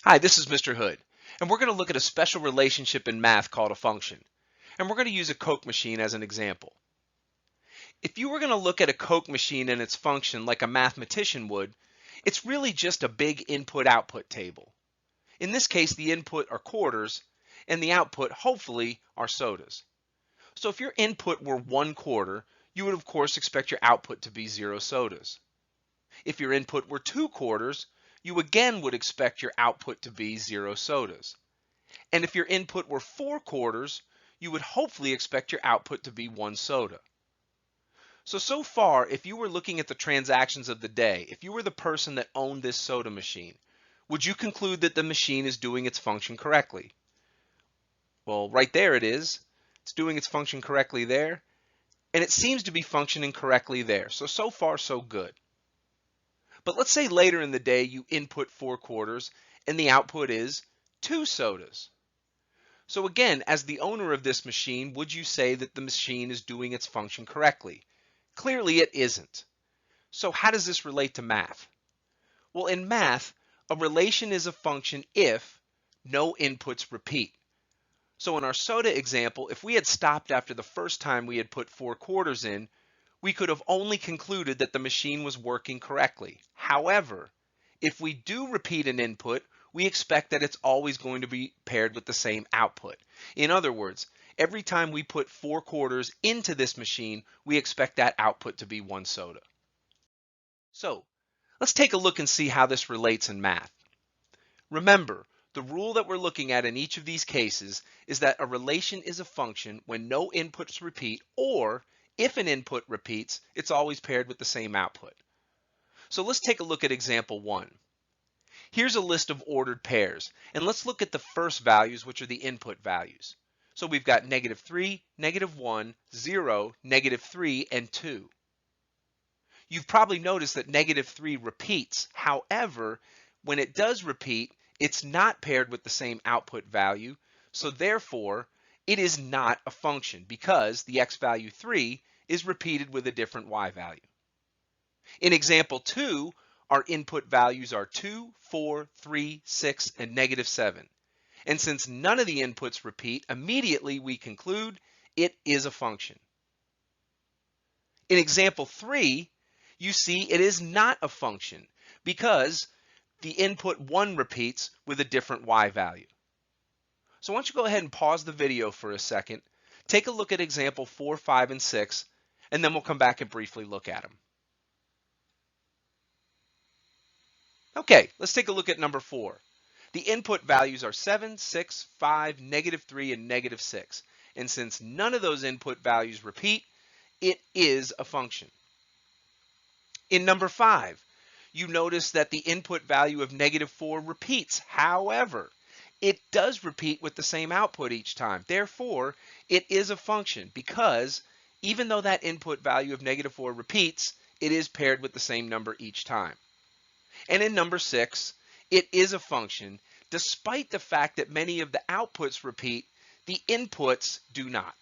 Hi, this is Mr. Hood, and we're going to look at a special relationship in math called a function. And we're going to use a Coke machine as an example. If you were going to look at a Coke machine and its function like a mathematician would, it's really just a big input-output table. In this case, the input are quarters, and the output, hopefully, are sodas. So if your input were 1/4, you would of course expect your output to be 0 sodas. If your input were 2/4, you again would expect your output to be 0 sodas. And if your input were 4/4, you would hopefully expect your output to be 1 soda. So far, if you were looking at the transactions of the day, if you were the person that owned this soda machine, would you conclude that the machine is doing its function correctly? Well, right there it is. It's doing its function correctly there, and it seems to be functioning correctly there. So far, so good. But let's say later in the day you input 4/4 and the output is 2 sodas. So again, as the owner of this machine, would you say that the machine is doing its function correctly? Clearly it isn't. So how does this relate to math? Well, in math, a relation is a function if no inputs repeat. So in our soda example, if we had stopped after the first time we had put 4/4 in, we could have only concluded that the machine was working correctly. However, if we do repeat an input, we expect that it's always going to be paired with the same output. In other words, every time we put 4/4 into this machine, we expect that output to be 1 soda. So let's take a look and see how this relates in math. Remember, the rule that we're looking at in each of these cases is that a relation is a function when no inputs repeat, or if an input repeats, it's always paired with the same output. So let's take a look at example 1. Here's a list of ordered pairs, and let's look at the first values, which are the input values. So we've got -3, -1, 0, -3, and 2. You've probably noticed that -3 repeats. However, when it does repeat, it's not paired with the same output value, so therefore it is not a function because the x value 3 is repeated with a different y value. In example 2, our input values are 2, 4, 3, 6, and -7. And since none of the inputs repeat, immediately we conclude it is a function. In example 3, you see it is not a function because the input 1 repeats with a different y value. So why don't you go ahead and pause the video for a second, take a look at example 4, 5, and 6, and then we'll come back and briefly look at them. Okay, let's take a look at number 4. The input values are 7, 6, 5, -3, and -6. And since none of those input values repeat, it is a function. In number 5, you notice that the input value of -4 repeats. However, it does repeat with the same output each time. Therefore, it is a function because even though that input value of -4 repeats, it is paired with the same number each time. And in number 6, it is a function despite the fact that many of the outputs repeat, the inputs do not.